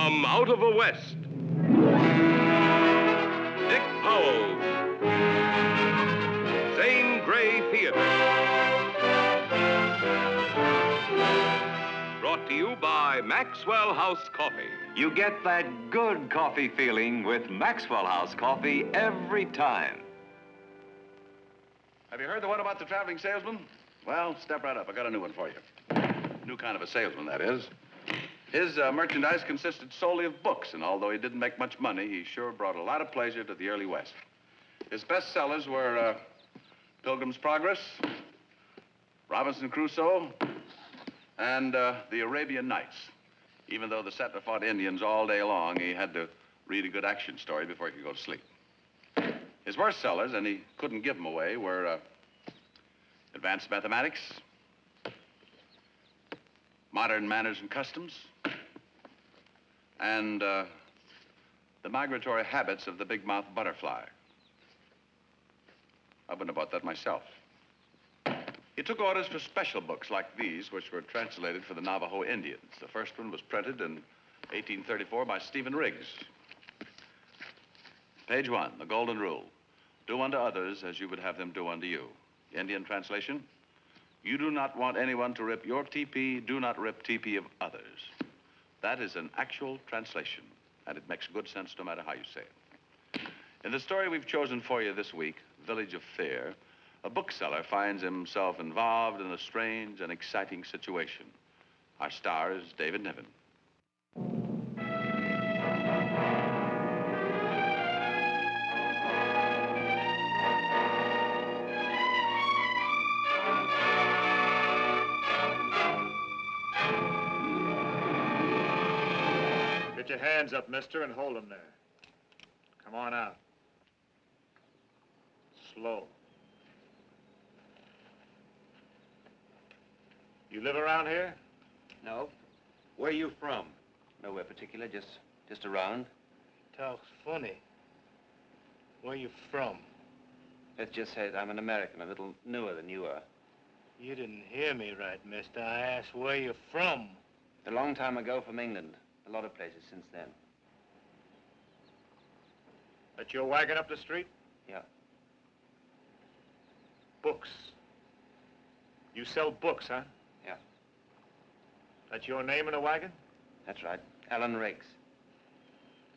From out of the West, Dick Powell's Zane Grey Theatre. Brought to you by Maxwell House Coffee. You get that good coffee feeling with Maxwell House Coffee every time. Have you heard the one about the traveling salesman? Well, step right up. I got a new one for you. New kind of a salesman, that is. His merchandise consisted solely of books, and although he didn't make much money, he sure brought a lot of pleasure to the early West. His best sellers were Pilgrim's Progress, Robinson Crusoe, and the Arabian Nights. Even though the settler fought Indians all day long, he had to read a good action story before he could go to sleep. His worst sellers, and he couldn't give them away, were Advanced Mathematics, Modern Manners and Customs, and The Migratory Habits of the Big-Mouthed Butterfly. I wouldn't have bought that myself. He took orders for special books like these, which were translated for the Navajo Indians. The first one was printed in 1834 by Stephen Riggs. Page 1, The Golden Rule. Do unto others as you would have them do unto you. Indian translation, you do not want anyone to rip your teepee, do not rip teepee of others. That is an actual translation, and it makes good sense no matter how you say it. In the story we've chosen for you this week, Village of Fear, a bookseller finds himself involved in a strange and exciting situation. Our star is David Niven. Get your hands up, mister, and hold them there. Come on out. Slow. You live around here? No. Where are you from? Nowhere particular, just around. Talks funny. Where you from? Let's just say that I'm an American, a little newer than you are. You didn't hear me right, mister. I asked where you from. A long time ago from England. A lot of places since then. That your wagon up the street? Yeah. Books. You sell books, huh? Yeah. That's your name in a wagon? That's right. Alan Riggs.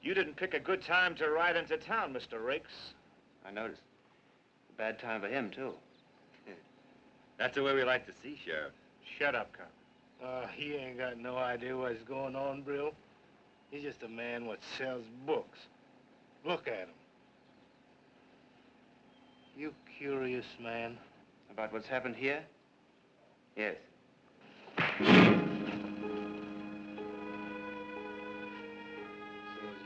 You didn't pick a good time to ride into town, Mr. Riggs. I noticed. A bad time for him, too. That's the way we like to see, Sheriff. Shut up, cop. He ain't got no idea what's going on, Brill. He's just a man what sells books. Look at him. You curious, man? About what's happened here? Yes. So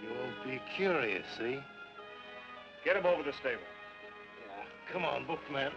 you'll be curious, see? Get him over the stable. Yeah. Come on, bookman.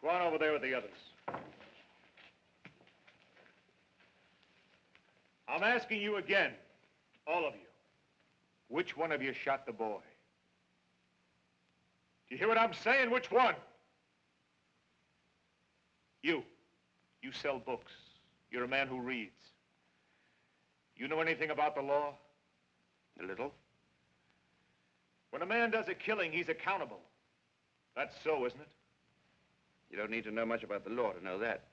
Go on over there with the others. I'm asking you again, all of you, which one of you shot the boy? Do you hear what I'm saying? Which one? You. You sell books. You're a man who reads. You know anything about the law? A little. When a man does a killing, he's accountable. That's so, isn't it? You don't need to know much about the law to know that.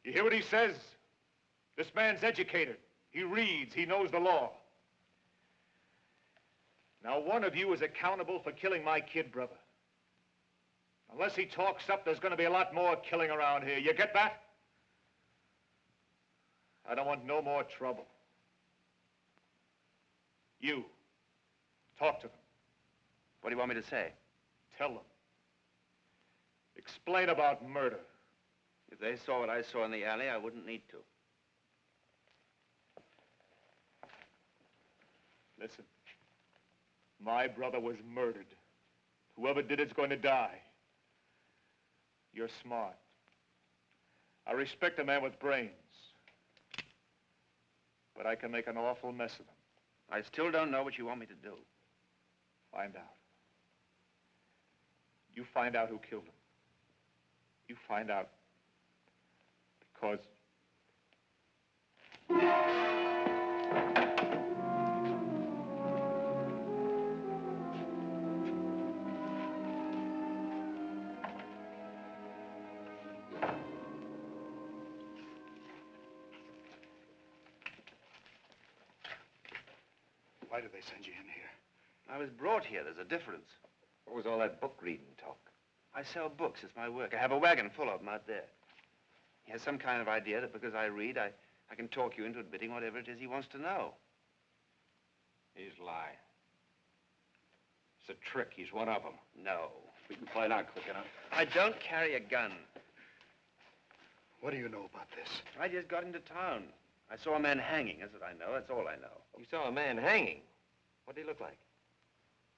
You hear what he says? This man's educated. He reads. He knows the law. Now, one of you is accountable for killing my kid brother. Unless he talks up, there's going to be a lot more killing around here. You get that? I don't want no more trouble. You, talk to them. What do you want me to say? Tell them. Explain about murder. If they saw what I saw in the alley, I wouldn't need to. Listen. My brother was murdered. Whoever did it's going to die. You're smart. I respect a man with brains. But I can make an awful mess of them. I still don't know what you want me to do. Find out. You find out who killed him. You find out. Because... Why did they send you in here? I was brought here. There's a difference. What was all that book reading talk? I sell books. It's my work. I have a wagon full of them out there. He has some kind of idea that because I read, I can talk you into admitting whatever it is he wants to know. He's lying. It's a trick. He's one of them. No. We can find out quick enough. I don't carry a gun. What do you know about this? I just got into town. I saw a man hanging. That's what I know. That's all I know. You saw a man hanging. What did he look like?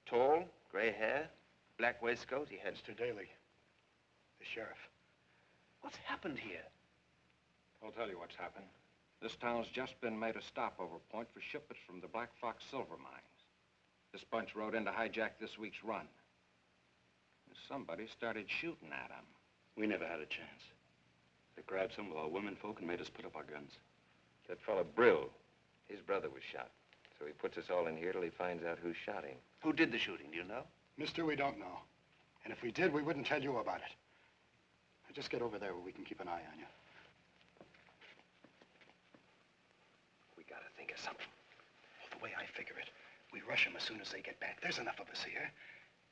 Tall, gray hair, black waistcoat. He had... Mr. Daly, the sheriff. What's happened here? I'll tell you what's happened. This town's just been made a stopover point for shipments from the Black Fox silver mines. This bunch rode in to hijack this week's run. And somebody started shooting at them. We never had a chance. They grabbed some of our women folk and made us put up our guns. That fellow Brill, his brother was shot. So he puts us all in here till he finds out who shot him. Who did the shooting, do you know? Mister, we don't know. And if we did, we wouldn't tell you about it. Now just get over there where we can keep an eye on you. We gotta think of something. Well, the way I figure it, we rush them as soon as they get back. There's enough of us here.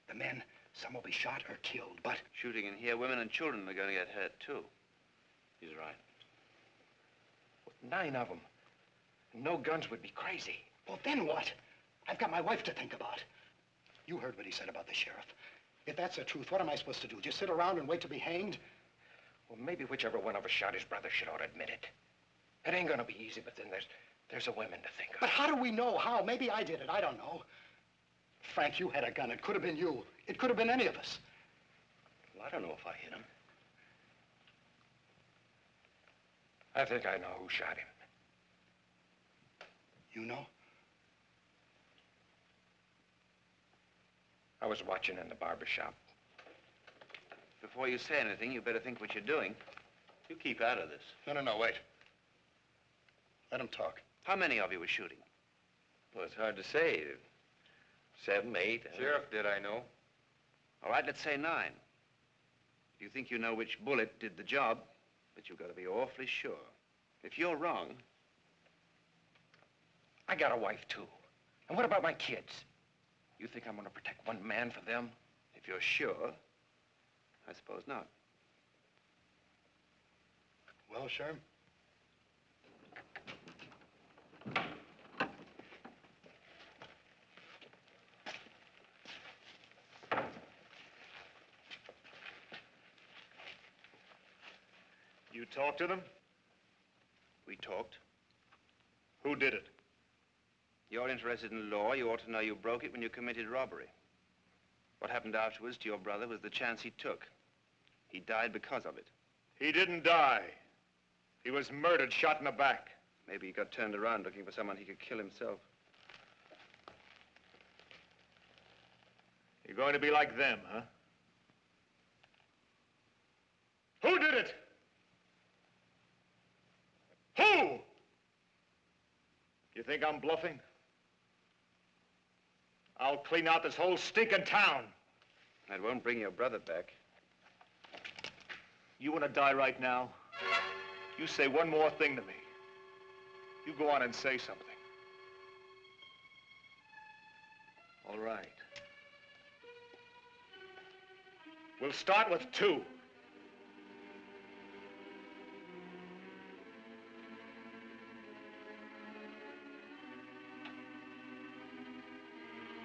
The men, some will be shot or killed, but... Shooting in here, women and children are going to get hurt, too. He's right. With 9 of them. No guns would be crazy. Well, then what? I've got my wife to think about. You heard what he said about the sheriff. If that's the truth, what am I supposed to do? Just sit around and wait to be hanged? Well, maybe whichever one of us shot his brother should ought to admit it. It ain't gonna be easy, but then there's the women to think of. But how do we know? How? Maybe I did it. I don't know. Frank, you had a gun. It could have been you. It could have been any of us. Well, I don't know if I hit him. I think I know who shot him. You know? I was watching in the barber shop. Before you say anything, you better think what you're doing. You keep out of this. No, wait. Let him talk. How many of you were shooting? Well, it's hard to say. 7, 8. Sheriff did, I know. All right, let's say 9. You think you know which bullet did the job, but you've got to be awfully sure. If you're wrong... I got a wife, too. And what about my kids? You think I'm gonna protect one man for them? If you're sure, I suppose not. Well, Sherm? You talked to them? We talked. Who did it? You're interested in law. You ought to know you broke it when you committed robbery. What happened afterwards to your brother was the chance he took. He died because of it. He didn't die. He was murdered, shot in the back. Maybe he got turned around looking for someone he could kill himself. You're going to be like them, huh? Who did it? Who? You think I'm bluffing? I'll clean out this whole stinking town. That won't bring your brother back. You want to die right now? You say one more thing to me. You go on and say something. All right. We'll start with 2.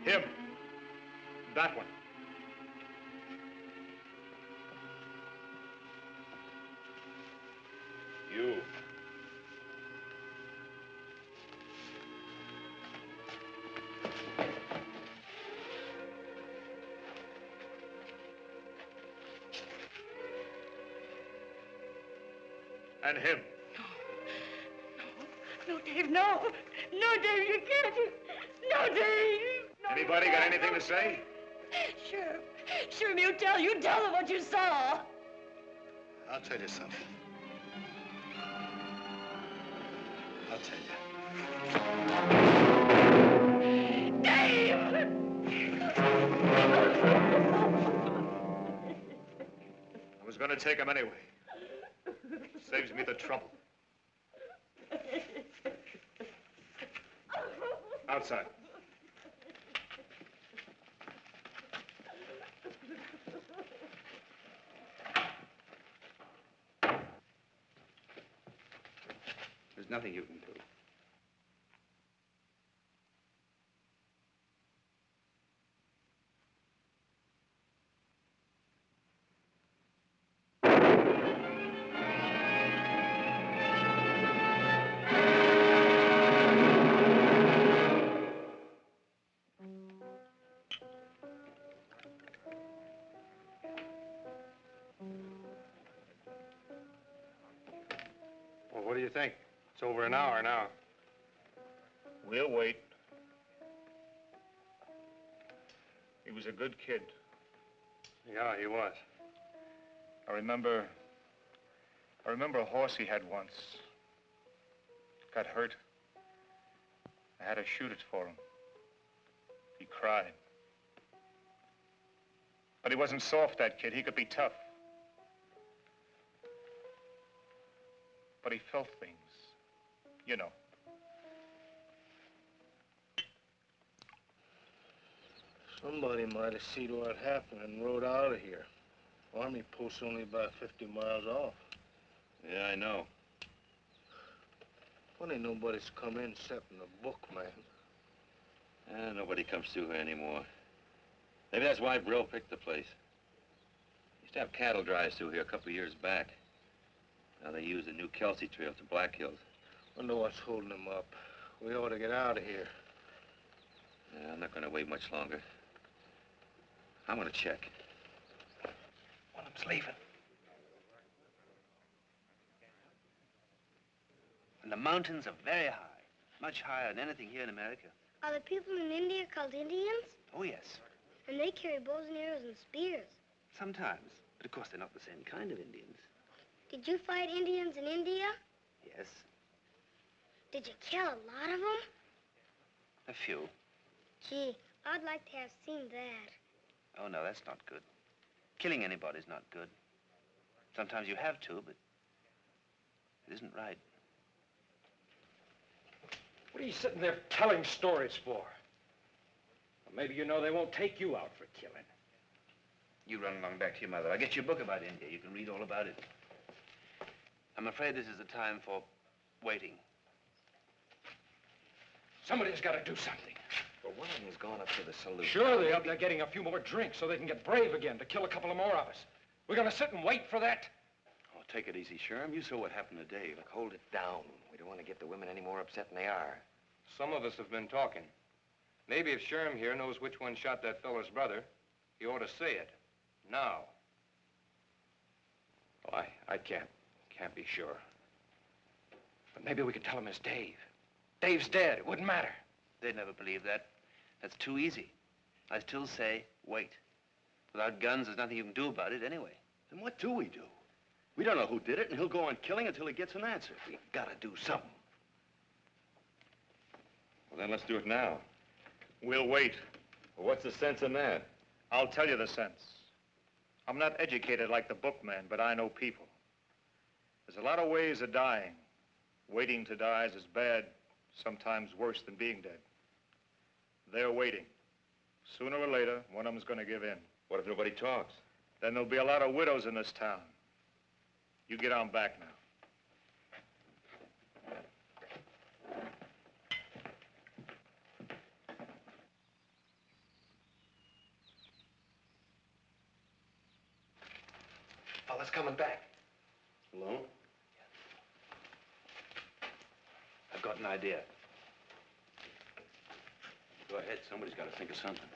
Him. That one. You. And him. No, Dave, no. No, Dave, you can't. No, Dave. No, Anybody got anything to say? Sure. Sure, you tell them what you saw. I'll tell you something. I'll tell you. Dave! I was going to take him anyway. Saves me the trouble. Outside. There's nothing you can do. Well, what do you think? It's over an hour now. We'll wait. He was a good kid. Yeah, he was. I remember a horse he had once. Got hurt. I had to shoot it for him. He cried. But he wasn't soft, that kid. He could be tough. But he felt things. You know. Somebody might have seen what happened and rode out of here. Army post's only about 50 miles off. Yeah, I know. Funny nobody's come in except in the book, man. Nobody comes through here anymore. Maybe that's why Brill picked the place. Used to have cattle drives through here a couple of years back. Now they use the new Kelsey Trail to Black Hills. Wonder what's holding them up. We ought to get out of here. Yeah, I'm not going to wait much longer. I'm going to check. One of them's leaving. And the mountains are very high, much higher than anything here in America. Are the people in India called Indians? Oh, yes. And they carry bows and arrows and spears. Sometimes. But of course, they're not the same kind of Indians. Did you fight Indians in India? Yes. Did you kill a lot of them? A few. Gee, I'd like to have seen that. Oh, no, that's not good. Killing anybody's not good. Sometimes you have to, but it isn't right. What are you sitting there telling stories for? Well, maybe you know they won't take you out for killing. You run along back to your mother. I'll get you a book about India. You can read all about it. I'm afraid this is the time for waiting. Somebody's got to do something. But one of them's gone up to the saloon. Sure, they're getting a few more drinks so they can get brave again to kill a couple of more of us. We're going to sit and wait for that? Oh, take it easy, Sherm. You saw what happened to Dave. Look, hold it down. We don't want to get the women any more upset than they are. Some of us have been talking. Maybe if Sherm here knows which one shot that fellow's brother, he ought to say it. Now. Oh, I can't be sure. But maybe we could tell him it's Dave. Dave's dead. It wouldn't matter. They'd never believe that. That's too easy. I still say, wait. Without guns, there's nothing you can do about it anyway. Then what do? We don't know who did it, and he'll go on killing until he gets an answer. We gotta do something. Well, then let's do it now. We'll wait. Well, what's the sense in that? I'll tell you the sense. I'm not educated like the bookman, but I know people. There's a lot of ways of dying. Waiting to die is as bad, sometimes worse than being dead. They're waiting. Sooner or later, one of them's going to give in. What if nobody talks? Then there'll be a lot of widows in this town. You get on back now. Fella's coming back. Alone? I've got an idea. Go ahead. Somebody's got to think of something.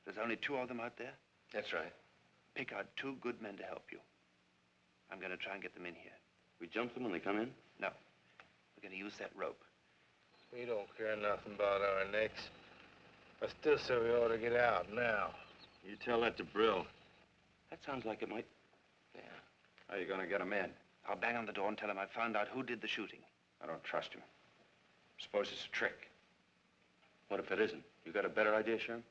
There's only 2 of them out there. That's right. Pick out 2 good men to help you. I'm going to try and get them in here. We jump them when they come in? No. We're going to use that rope. We don't care nothing about our necks. I still say we ought to get out now. You tell that to Brill. That sounds like it might... Yeah. How are you going to get him in? I'll bang on the door and tell him I found out who did the shooting. I don't trust him. Suppose it's a trick. What if it isn't? You got a better idea, Sherm?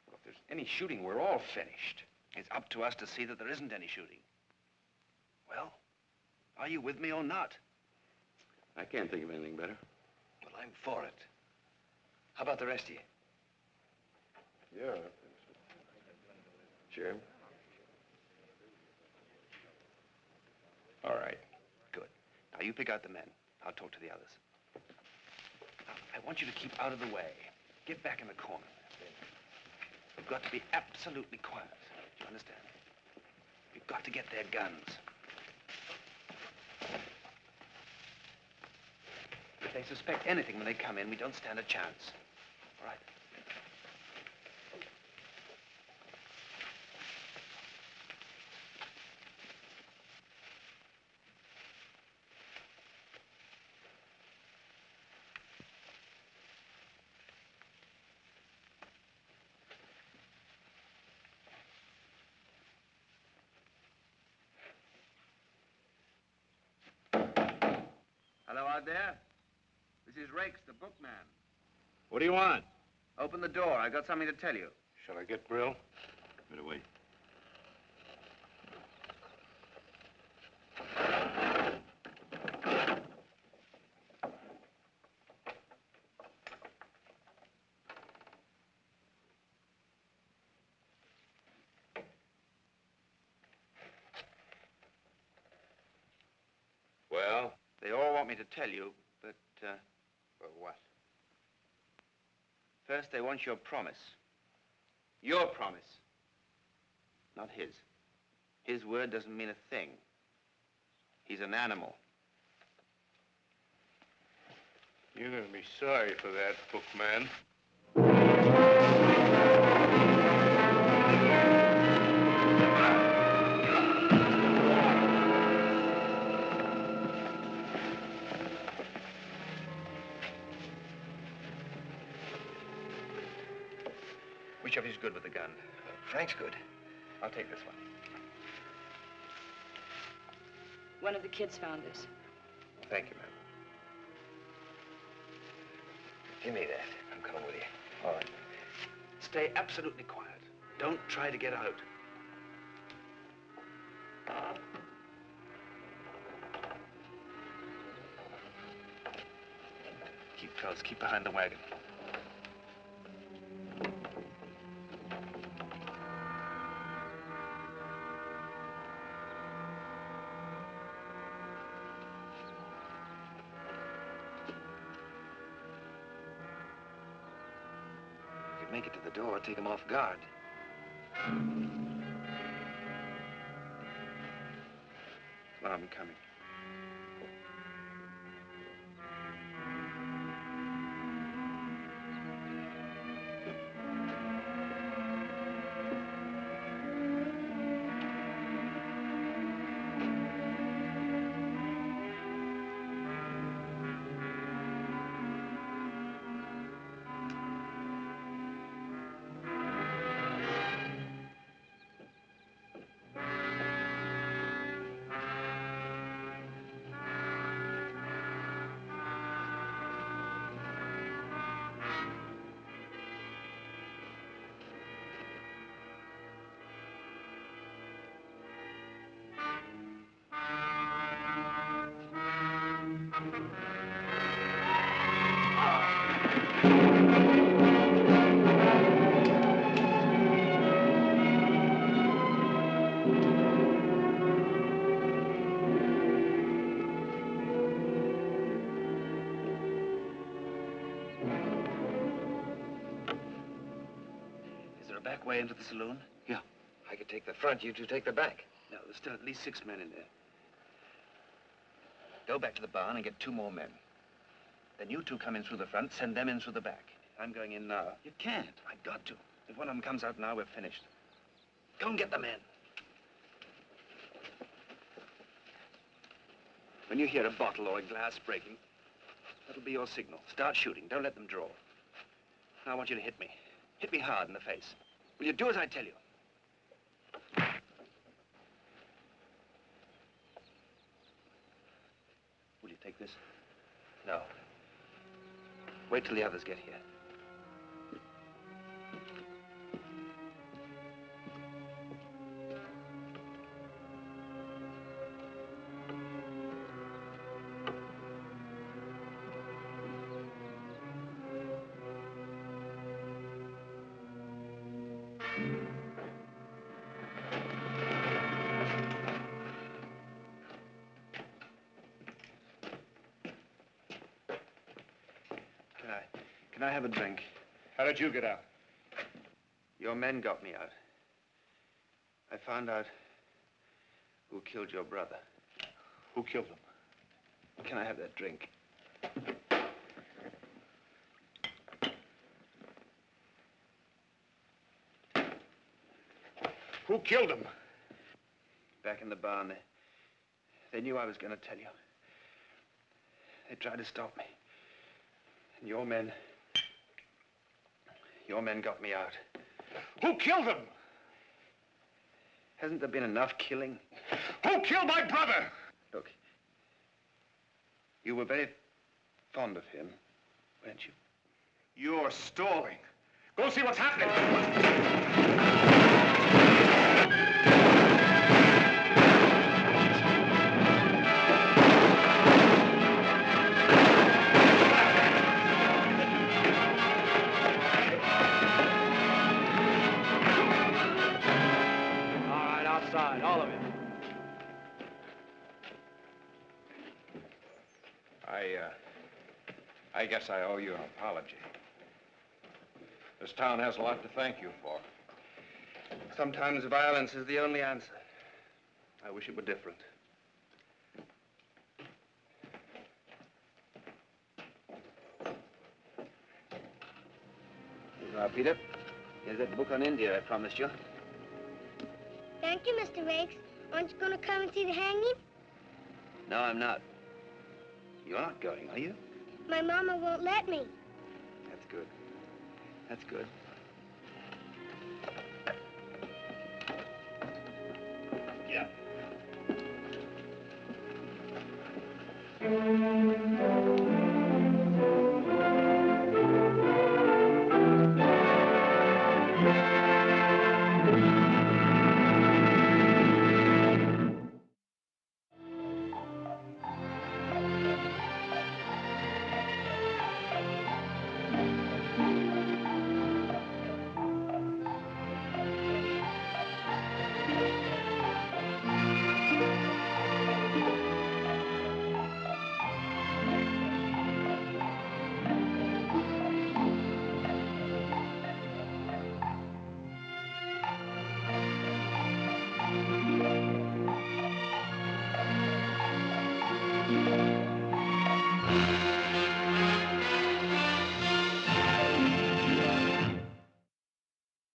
Well, if there's any shooting, we're all finished. It's up to us to see that there isn't any shooting. Well, are you with me or not? I can't think of anything better. Well, I'm for it. How about the rest of you? Yeah. Sure. All right. Good. Now, you pick out the men. I'll talk to the others. Now, I want you to keep out of the way. Get back in the corner. You've got to be absolutely quiet. Do you understand? You've got to get their guns. If they suspect anything when they come in, we don't stand a chance. All right? Hello out there. This is Rakes, the bookman. What do you want? Open the door. I got something to tell you. Shall I get Brill? Better wait. Well? They all want me to tell you, but, Well, what? first they want your promise. Your promise. Not his. His word doesn't mean a thing. He's an animal. You're gonna be sorry for that, bookman. Which of you's good with the gun? Frank's good. I'll take this one. One of the kids found this. Thank you, ma'am. Give me that. I'm coming with you. All right. Stay absolutely quiet. Don't try to get out. Keep close. Keep behind the wagon. Make it to the door, take him off guard. Well, I'm coming. Back way into the saloon? Yeah. I could take the front, you two take the back. No, there's still at least 6 men in there. Go back to the barn and get 2 more men. Then you two come in through the front, send them in through the back. I'm going in now. You can't. I got to. If one of them comes out now, we're finished. Go and get the men. When you hear a bottle or a glass breaking, that'll be your signal. Start shooting. Don't let them draw. Now I want you to hit me. Hit me hard in the face. Will you do as I tell you? Will you take this? No. Wait till the others get here. Can I have a drink? How did you get out? Your men got me out. I found out who killed your brother. Who killed him? Can I have that drink? Who killed him? Back in the barn, they knew I was going to tell you. They tried to stop me. And your men got me out. Who killed him? Hasn't there been enough killing? Who killed my brother? Look, you were very fond of him, weren't you? You're stalling. Go see what's happening. All of you. I guess I owe you an apology. This town has a lot to thank you for. Sometimes violence is the only answer. I wish it were different. Now, Peter, here's that book on India I promised you. Thank you, Mr. Rakes. Aren't you going to come and see the hanging? No, I'm not. You're not going, are you? My mama won't let me. That's good. That's good. Yeah.